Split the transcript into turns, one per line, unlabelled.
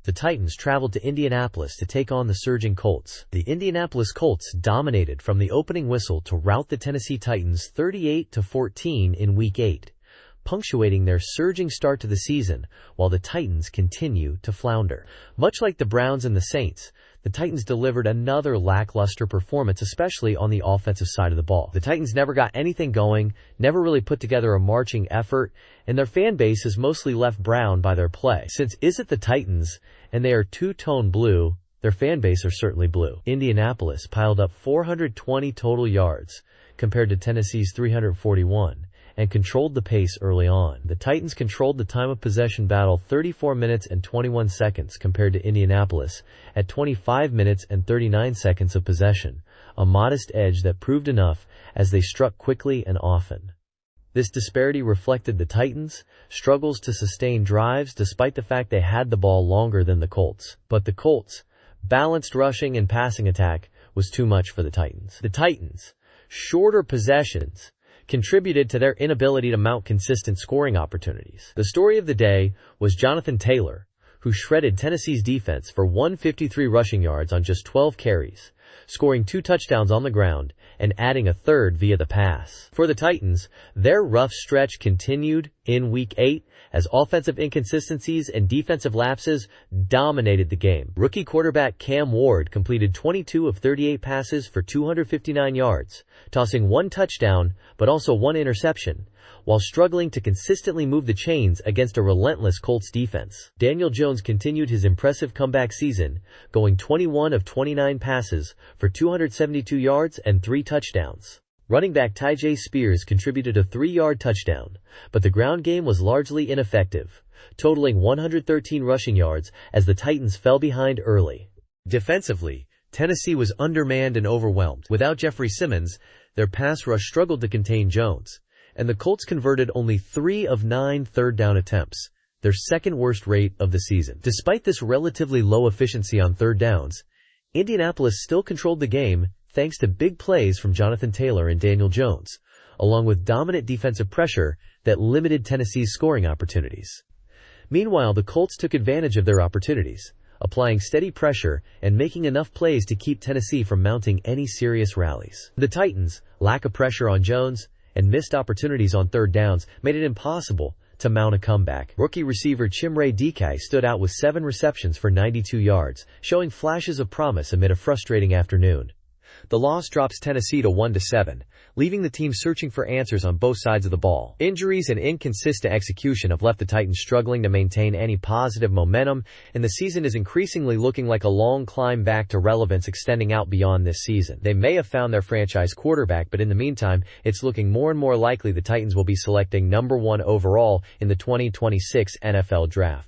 The Titans traveled to Indianapolis to take on the surging Colts. The Indianapolis Colts dominated from the opening whistle to rout the Tennessee Titans 38-14 in Week 8, punctuating their surging start to the season, while the Titans continue to flounder. Much like the Browns and the Saints, the Titans delivered another lackluster performance, especially on the offensive side of the ball. The Titans never got anything going, never really put together a marching effort, and their fan base is mostly left brown by their play. Since is it the Titans, and they are two-tone blue, their fan base are certainly blue. Indianapolis piled up 420 total yards compared to Tennessee's 341. And controlled the pace early on. The Titans controlled the time of possession battle 34 minutes and 21 seconds compared to Indianapolis at 25 minutes and 39 seconds of possession, a modest edge that proved enough as they struck quickly and often. This disparity reflected the Titans' struggles to sustain drives despite the fact they had the ball longer than the Colts. But the Colts' balanced rushing and passing attack was too much for the Titans. The Titans' shorter possessions contributed to their inability to mount consistent scoring opportunities. The story of the day was Jonathan Taylor, who shredded Tennessee's defense for 153 rushing yards on just 12 carries, scoring 2 touchdowns on the ground and adding a third via the pass. For the Titans, their rough stretch continued in Week 8 as offensive inconsistencies and defensive lapses dominated the game. Rookie quarterback Cam Ward completed 22 of 38 passes for 259 yards, tossing 1 touchdown but also 1 interception, while struggling to consistently move the chains against a relentless Colts defense. Daniel Jones continued his impressive comeback season, going 21 of 29 passes for 272 yards and 3 touchdowns. Running back Tyjae Spears contributed a 3-yard touchdown, but the ground game was largely ineffective, totaling 113 rushing yards as the Titans fell behind early. Defensively, Tennessee was undermanned and overwhelmed. Without Jeffrey Simmons, their pass rush struggled to contain Jones, and the Colts converted only 3 of 9 third-down attempts, their second worst rate of the season. Despite this relatively low efficiency on third downs, Indianapolis still controlled the game thanks to big plays from Jonathan Taylor and Daniel Jones, along with dominant defensive pressure that limited Tennessee's scoring opportunities. Meanwhile, the Colts took advantage of their opportunities, applying steady pressure and making enough plays to keep Tennessee from mounting any serious rallies. The Titans' lack of pressure on Jones and missed opportunities on third downs made it impossible to mount a comeback. Rookie receiver Chimere Dike stood out with 7 receptions for 92 yards, showing flashes of promise amid a frustrating afternoon. The loss drops Tennessee to 1-7, leaving the team searching for answers on both sides of the ball. Injuries and inconsistent execution have left the Titans struggling to maintain any positive momentum, and the season is increasingly looking like a long climb back to relevance extending out beyond this season. They may have found their franchise quarterback, but in the meantime, it's looking more and more likely the Titans will be selecting number 1 overall in the 2026 NFL Draft.